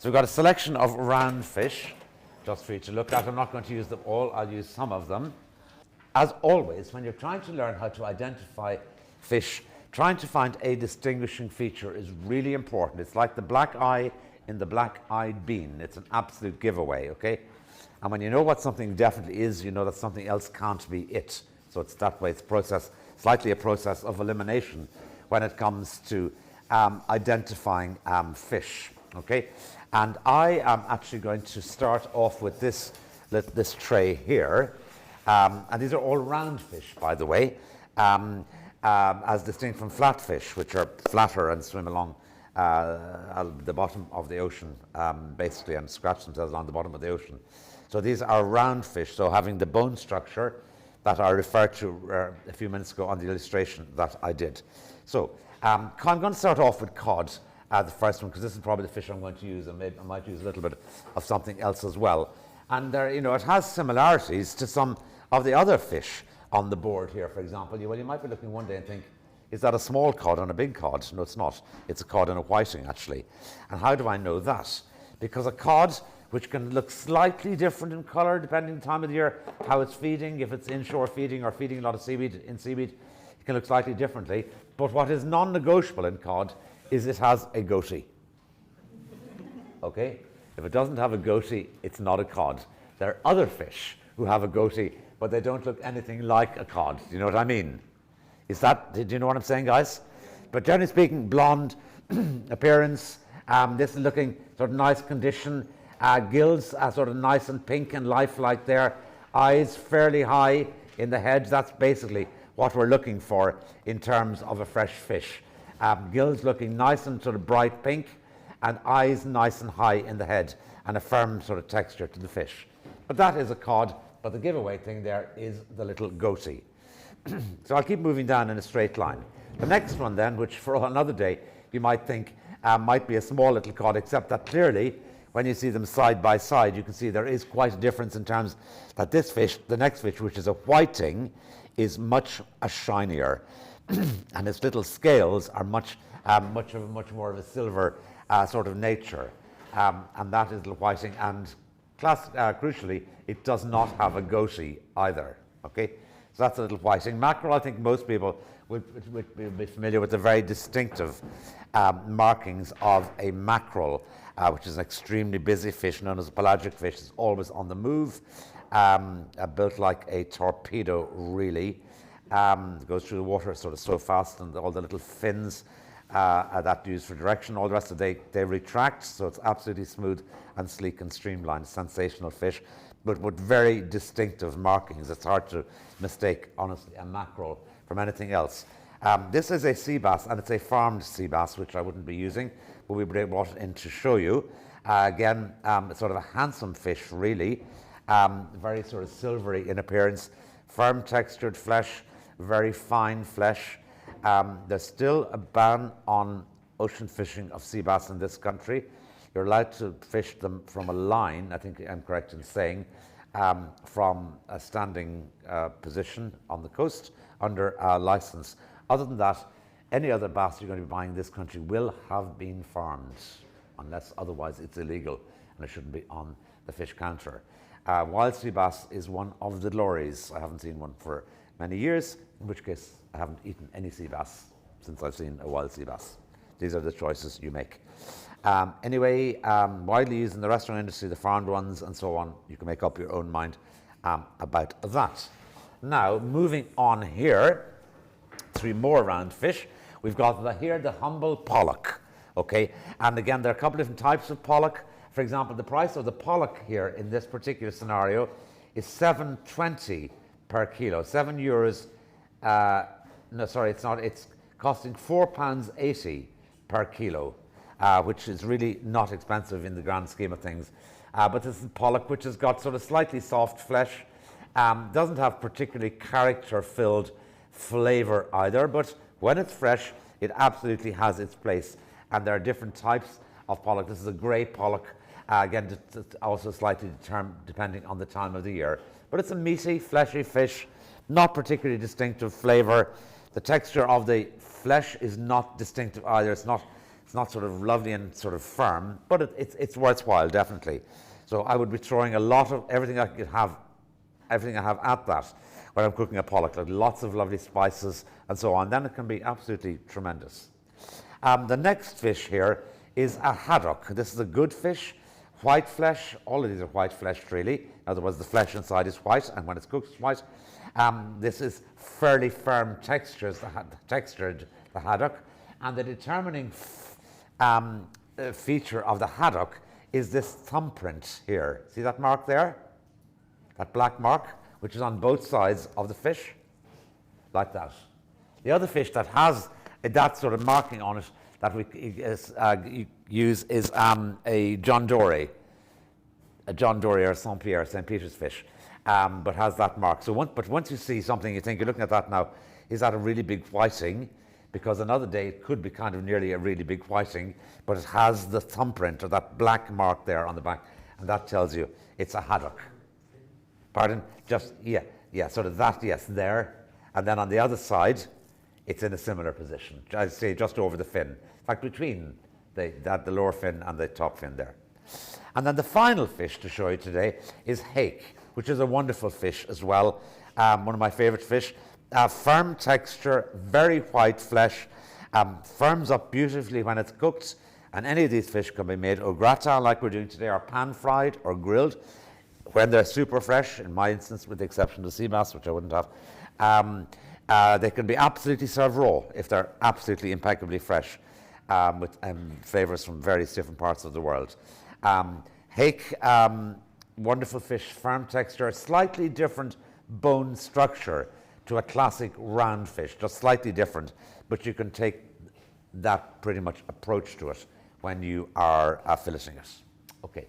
So we've got a selection of round fish, just for you to look at. I'm not going to use them all, I'll use some of them. As always, when you're trying to learn how to identify fish, trying to find a distinguishing feature is really important. It's like the black eye in the black-eyed bean. It's an absolute giveaway, okay? And when you know what something definitely is, you know that something else can't be it. So it's that way. It's slightly a process of elimination when it comes to identifying fish, okay? And I am actually going to start off with this tray here. And these are all round fish, by the way, as distinct from flat fish, which are flatter and swim along the bottom of the ocean, basically, and scratch themselves along the bottom of the ocean. So these are round fish, so having the bone structure that I referred to a few minutes ago on the illustration that I did. So I'm going to start off with cod, the first one, because this is probably the fish I'm going to use, and maybe I might use a little bit of something else as well. And there, it has similarities to some of the other fish on the board here, for example. You might be looking one day and think, is that a small cod and a big cod? No, it's not. It's a cod and a whiting, actually. And how do I know that? Because a cod, which can look slightly different in colour depending on the time of the year, how it's feeding, if it's inshore feeding or feeding a lot of seaweed, it can look slightly differently. But what is non-negotiable in cod is it has a goatee. Okay? If it doesn't have a goatee, it's not a cod. There are other fish who have a goatee, but they don't look anything like a cod. Do you know what I mean? Do you know what I'm saying, guys? But generally speaking, blonde appearance, this is looking sort of nice condition, gills are sort of nice and pink and lifelike there, eyes fairly high in the head. That's basically what we're looking for in terms of a fresh fish. Gills looking nice and sort of bright pink, and eyes nice and high in the head, and a firm sort of texture to the fish. But that is a cod, but the giveaway thing there is the little goatee. So I'll keep moving down in a straight line. The next one then, which for another day you might think might be a small little cod, except that clearly when you see them side by side, you can see there is quite a difference in terms that this fish, the next fish, which is a whiting, is much shinier. And its little scales are much more of a silver sort of nature. And that is little whiting, and crucially, it does not have a goatee either, okay? So that's a little whiting. Mackerel, I think most people would be familiar with the very distinctive markings of a mackerel, which is an extremely busy fish, known as a pelagic fish. It's always on the move, built like a torpedo, really. It goes through the water sort of so fast, and all the little fins that used for direction, all the rest of it, they retract, so it's absolutely smooth and sleek and streamlined. Sensational fish, but with very distinctive markings. It's hard to mistake, honestly, a mackerel from anything else. This is a sea bass, and it's a farmed sea bass, which I wouldn't be using, but we brought it in to show you. Again, it's sort of a handsome fish, really. Very sort of silvery in appearance, firm textured flesh, very fine flesh. There's still a ban on ocean fishing of sea bass in this country. You're allowed to fish them from a line, I think I'm correct in saying, from a standing position on the coast under a license. Other than that, any other bass you're going to be buying in this country will have been farmed, unless otherwise it's illegal and it shouldn't be on the fish counter. Wild sea bass is one of the glories. I haven't seen one for many years, in which case I haven't eaten any sea bass since I've seen a wild sea bass. These are the choices you make. Anyway, widely used in the restaurant industry, the farmed ones and so on. You can make up your own mind about that. Now, moving on here, three more round fish. We've got here the humble pollock, okay? And again, there are a couple of different types of pollock. For example, the price of the pollock here in this particular scenario is €7.20 per kilo. €7. No, sorry, it's not. It's costing £4.80 per kilo, which is really not expensive in the grand scheme of things. But this is pollock, which has got sort of slightly soft flesh, doesn't have particularly character-filled flavour either, but when it's fresh, it absolutely has its place. And there are different types of pollock. This is a grey pollock, again, also slightly determined depending on the time of the year. But it's a meaty, fleshy fish, not particularly distinctive flavour. The texture of the flesh is not distinctive either. It's not It's not sort of lovely and sort of firm, but it's worthwhile, definitely. So I would be throwing a lot of everything I have at that when I'm cooking a pollock, like lots of lovely spices and so on. Then it can be absolutely tremendous. The next fish here is a haddock. This is a good fish, white flesh. All of these are white flesh, really. In other words, the flesh inside is white, and when it's cooked, it's white. This is fairly firm textured, the haddock, and the determining feature of the haddock is this thumbprint here. See that mark there? That black mark, which is on both sides of the fish, like that. The other fish that has that sort of marking on it that we use is a John Dory or Saint-Pierre, St. Peter's fish, but has that mark. So once you see something, you think, you're looking at that now, is that a really big whiting? Because another day it could be kind of nearly a really big whiting, but it has the thumbprint or that black mark there on the back, and that tells you it's a haddock. Pardon? Just, yeah, sort of that, yes, there. And then on the other side, it's in a similar position. I'd say just over the fin. In fact, between the lower fin and the top fin there. And then the final fish to show you today is hake, which is a wonderful fish as well. One of my favorite fish. Firm texture, very white flesh, firms up beautifully when it's cooked. And any of these fish can be made au gratin like we're doing today, or pan-fried or grilled. When they're super fresh, in my instance, with the exception of sea bass, which I wouldn't have, they can be absolutely served raw if they're absolutely impeccably fresh, with flavors from various different parts of the world. Hake, wonderful fish, firm texture, slightly different bone structure to a classic round fish, just slightly different, but you can take that pretty much approach to it when you are filleting it. Okay.